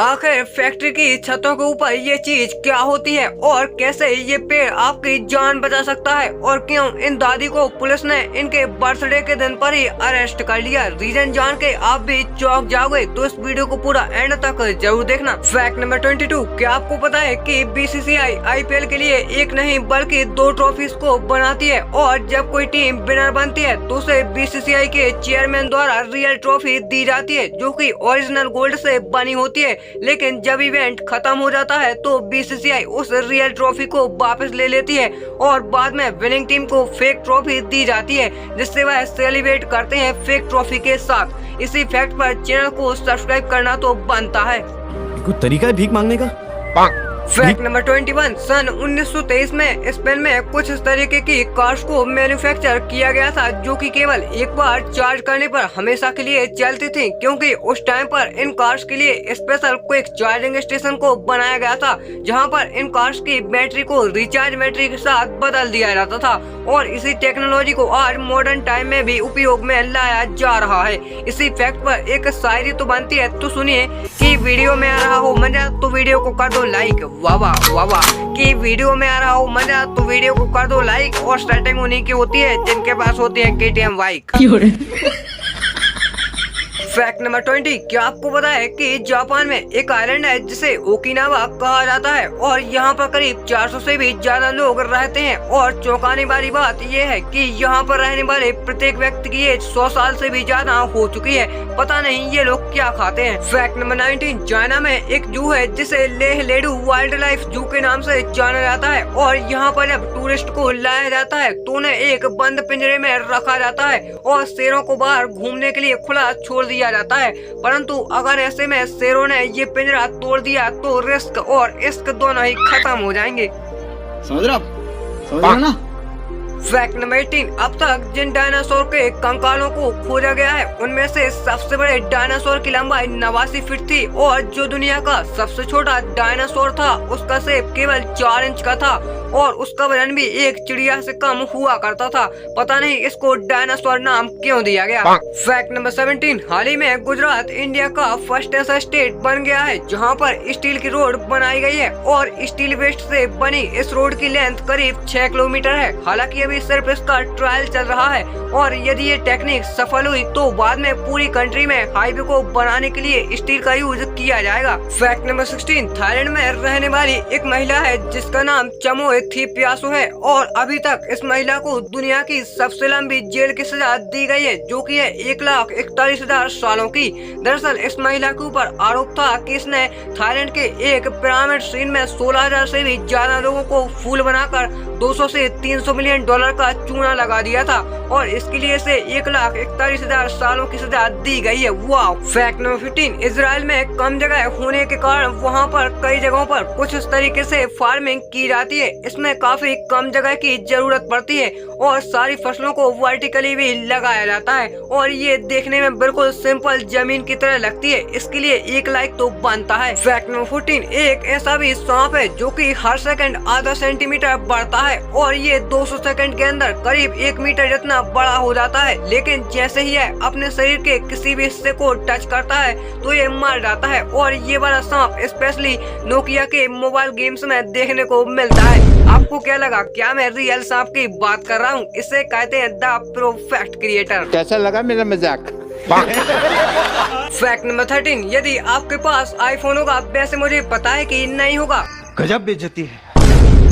आखिर फैक्ट्री की छतों के ऊपर ये चीज क्या होती है और कैसे ये पेड़ आपकी जान बचा सकता है और क्यों इन दादी को पुलिस ने इनके बर्थडे के दिन पर ही अरेस्ट कर लिया। रीजन जान के आप भी चौंक जाओगे, तो इस वीडियो को पूरा एंड तक जरूर देखना। फैक्ट नंबर 22, क्या आपको पता है कि बीसीसीआई आईपीएल के लिए एक नहीं बल्कि 2 ट्रॉफीज को बनाती है और जब कोई टीम विनर बनती है तो उसे बीसीसीआई के चेयरमैन द्वारा रियल ट्रॉफी दी जाती है जो कि ओरिजिनल गोल्ड से बनी होती है। लेकिन जब इवेंट खत्म हो जाता है तो बीसीसीआई उस रियल ट्रॉफी को वापस ले लेती है और बाद में विनिंग टीम को फेक ट्रॉफी दी जाती है जिससे वह सेलिब्रेट करते हैं फेक ट्रॉफी के साथ। इसी फैक्ट पर चैनल को सब्सक्राइब करना तो बनता है। कोई तरीका है भीख मांगने का? फैक्ट नंबर 21, सन 1923 में स्पेन में कुछ इस तरीके की कार्स को मैन्युफैक्चर किया गया था जो कि केवल एक बार चार्ज करने पर हमेशा के लिए चलती थी, क्योंकि उस टाइम पर इन कार्स के लिए स्पेशल क्विक चार्जिंग स्टेशन को बनाया गया था जहां पर इन कार्स की बैटरी को रिचार्ज बैटरी के साथ बदल दिया जाता था और इसी टेक्नोलॉजी को आज मॉडर्न टाइम में भी उपयोग में लाया जा रहा है। इसी फैक्ट पर एक शायरी तो बनती है, तो सुनिए कि वीडियो में आ रहा हो मजा तो वीडियो को कर दो लाइक, वाह वाह। कि वीडियो में आ रहा हो मजा तो वीडियो को कर दो लाइक और स्टार्टिंग उन्हीं की होती है जिनके पास होती है KTM बाइक। फैक्ट नंबर 20, क्या आपको पता है कि जापान में एक आइलैंड है जिसे ओकिनावा कहा जाता है और यहाँ पर करीब 400 से भी ज्यादा लोग रहते हैं और चौंकाने वाली बात यह है कि यहाँ पर रहने वाले प्रत्येक व्यक्ति की एज 100 साल से भी ज्यादा हो चुकी है। पता नहीं ये लोग क्या खाते हैं। फैक्ट नंबर 19, चाइना में एक जू है जिसे लेह लेडू वाइल्ड लाइफ जू के नाम से जाना जाता है और यहाँ पर जब टूरिस्ट को लाया जाता है तो उन्हें एक बंद पिंजरे में रखा जाता है और शेरों को बाहर घूमने के लिए खुला छोड़ दिया जाता है। परंतु अगर ऐसे में शेरों ने ये पिंजरा तोड़ दिया तो रिस्क और इश्क दोनों ही खत्म हो जाएंगे। समझ रहा ना? फैक्ट नंबर 18, अब तक जिन डायनासोर के कंकालों को खोजा गया है उनमें से सबसे बड़े डायनासोर की लंबाई 89 फीट थी और जो दुनिया का सबसे छोटा डायनासोर था उसका शेप केवल 4 इंच का था और उसका वजन भी एक चिड़िया से कम हुआ करता था। पता नहीं इसको डायनासोर नाम क्यों दिया गया। फैक्ट नंबर 17, हाल ही में गुजरात इंडिया का फर्स्ट ऐसा स्टेट बन गया है जहां पर स्टील की रोड बनाई गई है और स्टील वेस्ट से बनी इस रोड की लेंथ करीब 6 किलोमीटर है। हालांकि अभी सिर्फ इसका ट्रायल चल रहा है और यदि ये टेक्निक सफल हुई तो बाद में पूरी कंट्री में हाईवे को बनाने के लिए स्टील का यूज किया जाएगा। फैक्ट नंबर 16, थाईलैंड में रहने वाली एक महिला है जिसका नाम चमो थिप्यासो है और अभी तक इस महिला को दुनिया की सबसे लंबी जेल की सजा दी गई है जो कि है 1,41,000 सालों की। दरअसल इस महिला के ऊपर आरोप था कि इसने थाईलैंड के एक पिरामिड सीन में 16,000 से भी ज्यादा लोगों को फूल बनाकर 200 से 300 मिलियन डॉलर का चूना लगा दिया था और इसके लिए इसे 1,41,000 सालों की सजा दी गई है। वाह। फैक्ट नंबर 15, इजराइल में कम जगह होने के कारण वहाँ पर कई जगहों पर कुछ इस तरीके से फार्मिंग की जाती है। इसमें काफी कम जगह की जरूरत पड़ती है और सारी फसलों को वर्टिकली भी लगाया जाता है और ये देखने में बिल्कुल सिंपल जमीन की तरह लगती है। इसके लिए 1 लाइक तो बनता है। फैक्ट नंबर 14, एक ऐसा भी सांप है जो कि हर सेकंड आधा सेंटीमीटर बढ़ता है और ये 200 सेकंड के अंदर करीब 1 मीटर जितना बड़ा हो जाता है, लेकिन जैसे ही यह अपने शरीर के किसी भी हिस्से को टच करता है तो ये मर जाता है और ये वाला सांप स्पेशली नोकिया के मोबाइल गेम्स में देखने को मिलता है। आपको क्या लगा, क्या मैं रियल सांप की बात कर रहा हूँ? इसे कहते हैं द परफेक्ट क्रिएटर। कैसा लगा मेरा मजाक? फैक्ट नंबर 13, यदि आपके पास आईफोन होगा, वैसे मुझे पता है कि नहीं होगा, गजब बेइज्जती है।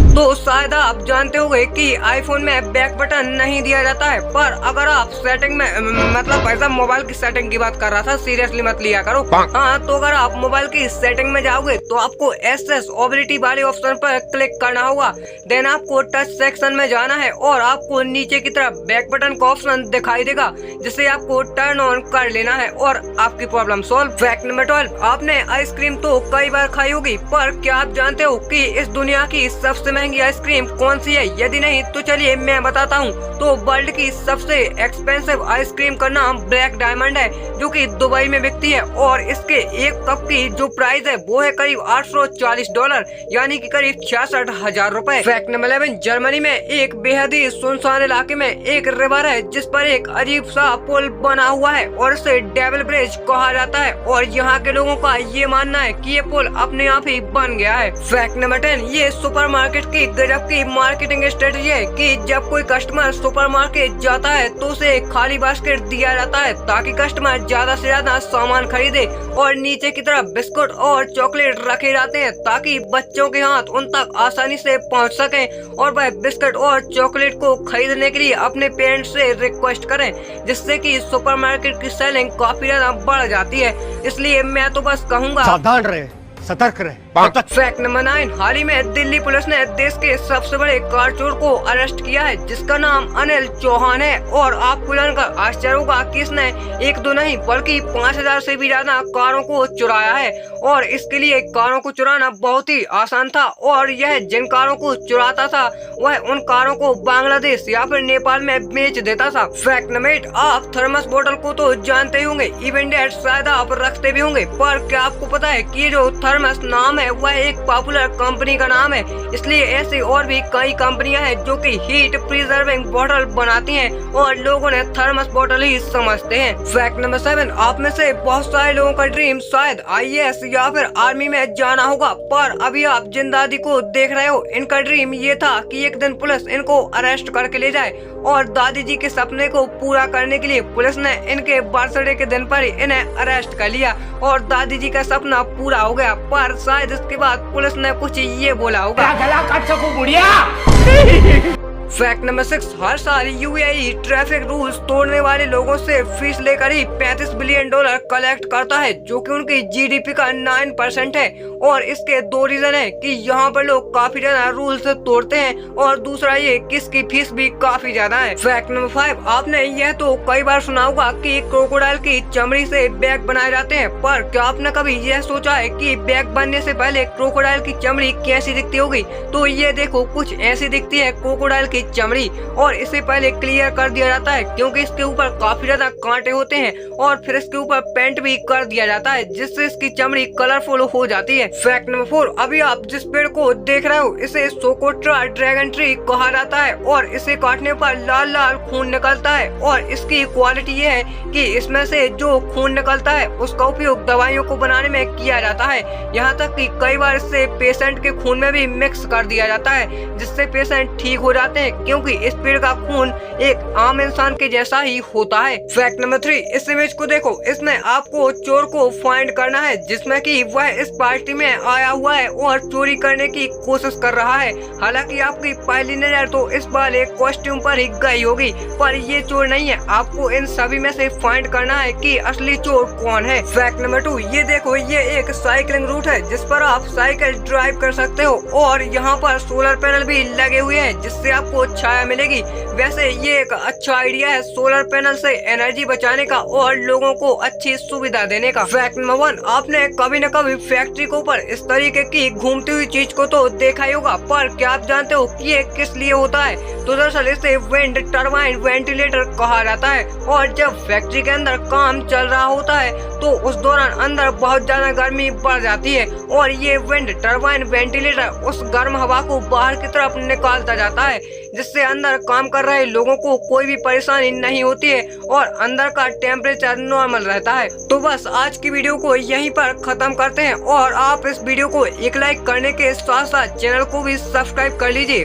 तो शायद आप जानते होंगे कि आईफोन में बैक बटन नहीं दिया जाता है, पर अगर आप सेटिंग में मतलब ऐसा मोबाइल की सेटिंग की बात कर रहा था, सीरियसली मत लिया करो। हाँ, तो अगर आप मोबाइल की सेटिंग में जाओगे तो आपको एक्सेसिबिलिटी वाले ऑप्शन पर क्लिक करना होगा। देन आपको टच सेक्शन में जाना है और आपको नीचे की तरफ बैक बटन का ऑप्शन दिखाई देगा जिसे आपको टर्न ऑन कर लेना है और आपकी प्रॉब्लम सॉल्व। फैक्ट नंबर 12, आपने आइसक्रीम तो कई बार खाई होगी, पर क्या आप जानते हो कि इस दुनिया की सबसे महंगी आइसक्रीम कौन सी है? यदि नहीं तो चलिए मैं बताता हूँ। तो वर्ल्ड की सबसे एक्सपेंसिव आइसक्रीम का नाम ब्लैक डायमंड है, जो कि दुबई में बिकती है और इसके एक कप की जो प्राइस है वो है करीब $840, यानी कि करीब 66,000 रुपए। फैक्ट नंबर 11, जर्मनी में एक बेहद ही सुनसान इलाके में एक रिवर है जिस पर एक अजीब सा पुल बना हुआ है और इसे डेविल ब्रिज कहा जाता है और यहाँ के लोगों का ये मानना है कि ये पुल अपने आप ही बन गया है। फैक्ट नंबर 10, ये सुपरमार्केट की गजब की मार्केटिंग स्ट्रेटजी है कि जब कोई कस्टमर सुपरमार्केट जाता है तो उसे खाली बास्केट दिया जाता है ताकि कस्टमर ज्यादा से ज्यादा सामान खरीदे और नीचे की तरफ बिस्कुट और चॉकलेट रखे जाते हैं ताकि बच्चों के हाथ उन तक आसानी से पहुंच सके और वह बिस्कुट और चॉकलेट को खरीदने के लिए अपने पेरेंट्स से रिक्वेस्ट करें, जिससे कि सुपरमार्केट की सेलिंग काफी ज्यादा बढ़ जाती है। इसलिए मैं तो बस कहूँगा सावधान रहे, सतर्क रहे। फैक्ट नंबर 9, हाल ही में दिल्ली पुलिस ने देश के सबसे बड़े कार चोर को अरेस्ट किया है जिसका नाम अनिल चौहान है और आपको जानकर आश्चर्य होगा कि इसने एक दो नहीं बल्कि 5,000 से भी ज्यादा कारों को चुराया है और इसके लिए कारों को चुराना बहुत ही आसान था और यह जिन कारों को चुराता था वह उन कारों को बांग्लादेश या फिर नेपाल में बेच देता था। फैक्ट नंबर 8, आप थर्मस बोतल को तो जानते ही होंगे, इवन डेट शायद आप रखते भी होंगे, पर क्या आपको पता है कि जो थर्मस नाम है वह एक पॉपुलर कंपनी का नाम है। इसलिए ऐसी और भी कई कंपनियां हैं जो कि हीट प्रिजर्विंग बोतल बनाती हैं और लोगों ने थर्मस बोतल ही समझते हैं। फैक्ट नंबर 7, आप में से बहुत सारे लोगों का ड्रीम शायद IAS या फिर आर्मी में जाना होगा, पर अभी आप जिन दादी को देख रहे हो इनका ड्रीम ये था कि एक दिन पुलिस इनको अरेस्ट करके ले जाए और दादी जी के सपने को पूरा करने के लिए पुलिस ने इनके बर्थडे के दिन पर ही इन्हें अरेस्ट कर लिया और दादी जी का सपना पूरा हो गया। पर शायद इसके बाद पुलिस ने कुछ ये बोला होगा, गला काट सकूं बुढ़िया। फैक्ट नंबर 6, हर साल UAE ट्रैफिक रूल्स तोड़ने वाले लोगों से फीस लेकर ही $35 बिलियन कलेक्ट करता है, जो कि उनकी GDP का 9% है और इसके दो रीजन है कि यहाँ पर लोग काफी ज्यादा रूल्स तोड़ते हैं और दूसरा ये कि इसकी फीस भी काफी ज्यादा है। फैक्ट नंबर 5, आपने यह तो कई बार सुना होगा कि क्रोकोडाइल की चमड़ी से बैग बनाए जाते हैं, पर क्या आपने कभी यह सोचा है कि बैग बनने से पहले क्रोकोडाइल की चमड़ी कैसी दिखती होगी? तो ये देखो कुछ ऐसी दिखती है क्रोकोडाइल की चमड़ी और इसे पहले क्लियर कर दिया जाता है क्योंकि इसके ऊपर काफी ज्यादा कांटे होते हैं और फिर इसके ऊपर पेंट भी कर दिया जाता है जिससे इसकी चमड़ी कलरफुल हो जाती है। फैक्ट नंबर 4, अभी आप जिस पेड़ को देख रहे हो इसे सोकोट्रा ड्रैगन ट्री कहा जाता है और इसे काटने पर लाल लाल खून निकलता है और इसकी क्वालिटी ये है कि इसमें से जो खून निकलता है उसका उपयोग दवाइयों को बनाने में किया जाता है। यहाँ तक कि कई बार इससे पेशेंट के खून में भी मिक्स कर दिया जाता है जिससे पेशेंट ठीक हो जाते हैं क्योंकि इस पेड़ का खून एक आम इंसान के जैसा ही होता है। फैक्ट नंबर 3, इस इमेज को देखो, इसमें आपको चोर को फाइंड करना है जिसमें कि वह इस पार्टी में आया हुआ है और चोरी करने की कोशिश कर रहा है। हालांकि आपकी पहली नजर तो इस वाले कॉस्ट्यूम पर ही गई होगी, पर ये चोर नहीं है। आपको इन सभी में से फाइंड करना है कि असली चोर कौन है। फैक्ट नंबर 2, ये देखो, ये एक साइकिलिंग रूट है जिस पर आप साइकिल ड्राइव कर सकते हो और यहाँ पर सोलर पैनल भी लगे हुए हैं जिससे आपको छाया मिलेगी। वैसे ये एक अच्छा आइडिया है सोलर पैनल से एनर्जी बचाने का और लोगों को अच्छी सुविधा देने का। फैक्ट नंबर 1, आपने कभी न कभी फैक्ट्री के ऊपर इस तरीके की घूमती हुई चीज को तो देखा ही होगा, पर क्या आप जानते हो कि ये किस लिए होता है? तो दरअसल इसे विंड टरबाइन वेंटिलेटर कहा जाता है और जब फैक्ट्री के अंदर काम चल रहा होता है तो उस दौरान अंदर बहुत ज्यादा गर्मी बढ़ जाती है और ये विंड टरबाइन वेंटिलेटर उस गर्म हवा को बाहर की तरफ निकालता जाता है जिससे अंदर काम कर रहे लोगों को कोई भी परेशानी नहीं होती है और अंदर का टेम्परेचर नॉर्मल रहता है। तो बस आज की वीडियो को यहीं पर खत्म करते हैं और आप इस वीडियो को एक लाइक करने के साथ साथ चैनल को भी सब्सक्राइब कर लीजिए।